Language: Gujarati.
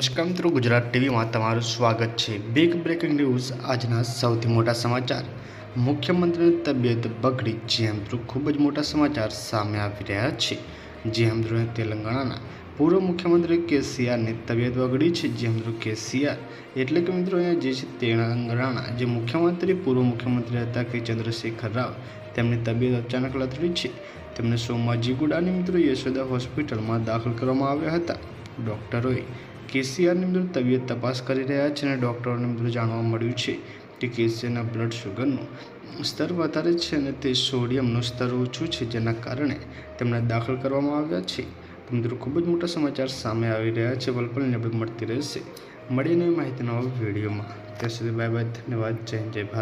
નમસ્કાર મિત્રો, ગુજરાત ટીવીમાં તમારું સ્વાગત છે। Big breaking news. આજના સૌથી મોટા સમાચાર। મુખ્યમંત્રીની તબિયત બગડી। જી મિત્રો, ખૂબ જ મોટા સમાચાર સામે આવી રહ્યા છે। જી મિત્રો, તેલંગાણાના પૂર્વ મુખ્યમંત્રી કેસીઆરની તબિયત બગડી છે। જી મિત્રો, કેસીઆર એટલે કે મિત્રો અહીંયા જે છે તેલંગાણા જે મુખ્યમંત્રી પૂર્વ મુખ્યમંત્રી હતા કે ચંદ્રશેખર રાવ, તેમની તબિયત અચાનક લથડી છે। તેમને સોમાજીગુડાની મિત્રો યશોદા હોસ્પિટલમાં દાખલ કરવામાં આવ્યા હતા। ડૉક્ટરોએ કેસીઆરની મિત્રો તબિયત તપાસ કરી રહ્યા છે અને ડૉક્ટરોને મિત્રો જાણવા મળ્યું છે કે કેસીઆરના બ્લડ શુગરનું સ્તર વધારે છે અને તે સોડિયમનું સ્તર ઓછું છે, જેના કારણે તેમને દાખલ કરવામાં આવ્યા છે। તો મિત્રો ખૂબ જ મોટા સમાચાર સામે આવી રહ્યા છે। પલપલની અપડેટ મળતી રહેશે। મળીને માહિતીના વિડીયોમાં, ત્યાં સુધી બાય બાય, ધન્યવાદ, જય હિન્દ, જય ભારત।